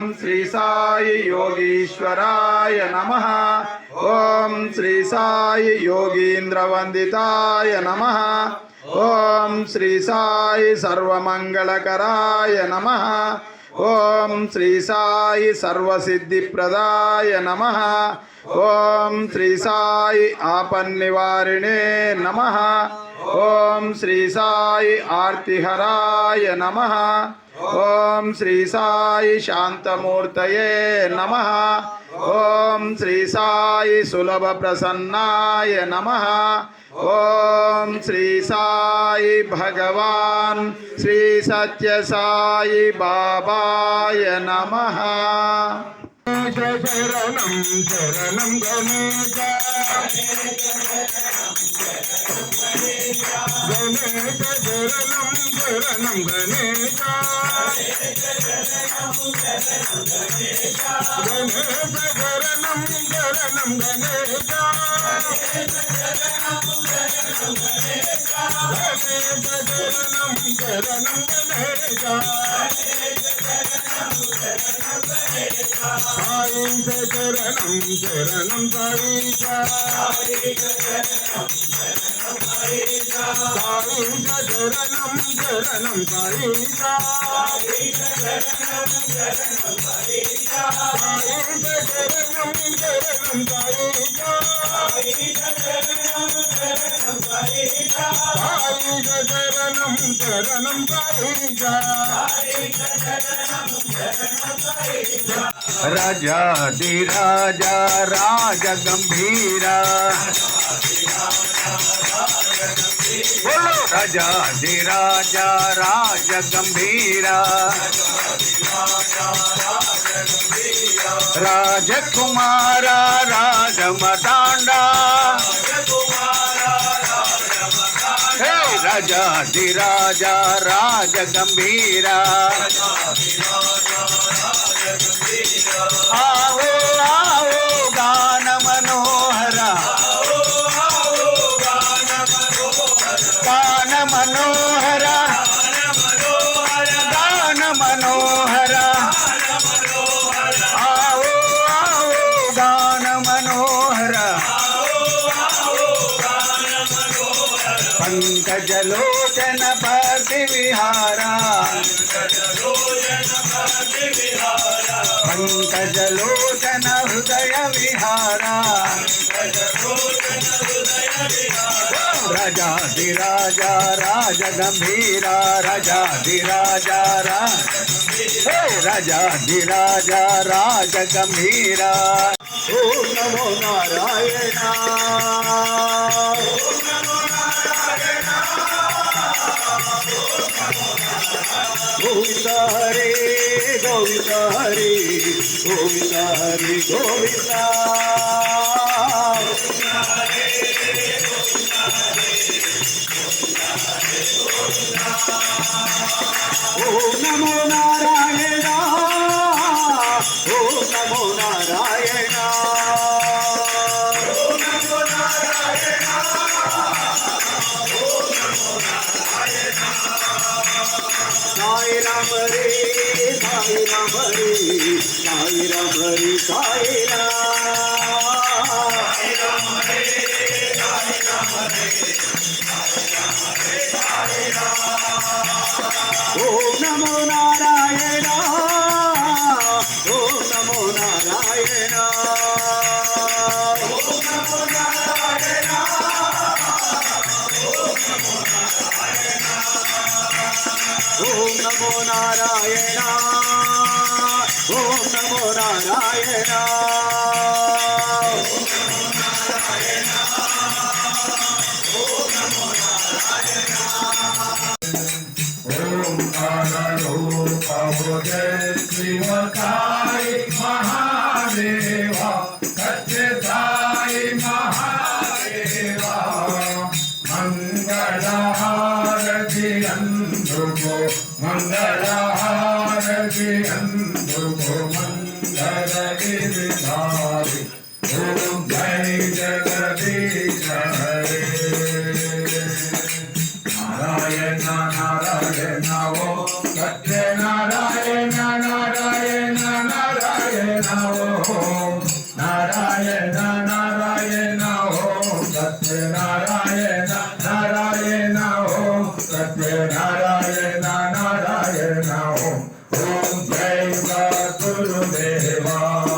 श्री साई योगीश्वराय नमः। ओम श्री साई योगींद्र वंदिताय नमः। ओम श्री साई सर्वमंगलकराय नमः। ओम श्री साई सर्वसिद्धिप्रदाय नमः। ओम श्री साई आपन्निवारिणे नमः। ओम श्री साई आर्तिहराय नमः। ओम श्री साई शांतमूर्तये नमः। ओम श्री साई सुलभ प्रसन्नाय नमः। ओम श्री साई भगवान श्री सत्य साई बाबाय नमः। शरणं शरणं गणेश गणेश शरणं शरणं गणेश गणेश शरणं शरणं गणेश साई शरणं शरणं साईशा साई शरणं साईशा साई शरणं शरणं साईशा साई शरणं शरणं साईशा साई शरणं शरणं साईशा साई शरणं शरणं साईशा साई शरणं शरणं साईशा साई शरणं शरणं साईशा राजाधिराजा राज गंभीरा बोलो राजाधिराजा राज गंभीरा राजकुमारा राजमदांडा राजाधिराजा राज गंभीरा आओ आओ गान मनोहरा गान मनोहरा गान मनोहरा आओ आओ गान मनोहरा पंकजलोचन पति विहारा पंकजलोचन हृदय विहारा राजाधिराजा राज गंभीरा राजाधिराजा राजाधिराजा राज गंभीरा। ओम नमो नारायण गोविंद हरे गोविंद हरे गोविंद हरे गोविंद ओम नमो नारायण ओम नमो नारायण साई राम रे साई राम रे साई राम रे साई ओम नमो नारायण ओम नमो नारायण ओम नमो नारायण ओम नमो नारायण ओम नमो नारायण जय श्री साई महादेवा सत्य साई महादेवा मंगलहारति अंधुको मंगलहारति अंधुको मंगल गिरिधारी ओम जय जगदीश हरे नारायण नारायण ओ सत्य नारायण नारायण ओम नारायण नारायण ओम सत्यनारायण नारायण ओम सत्यनारायण नारायण ओम ओम जय गुरुदेवा।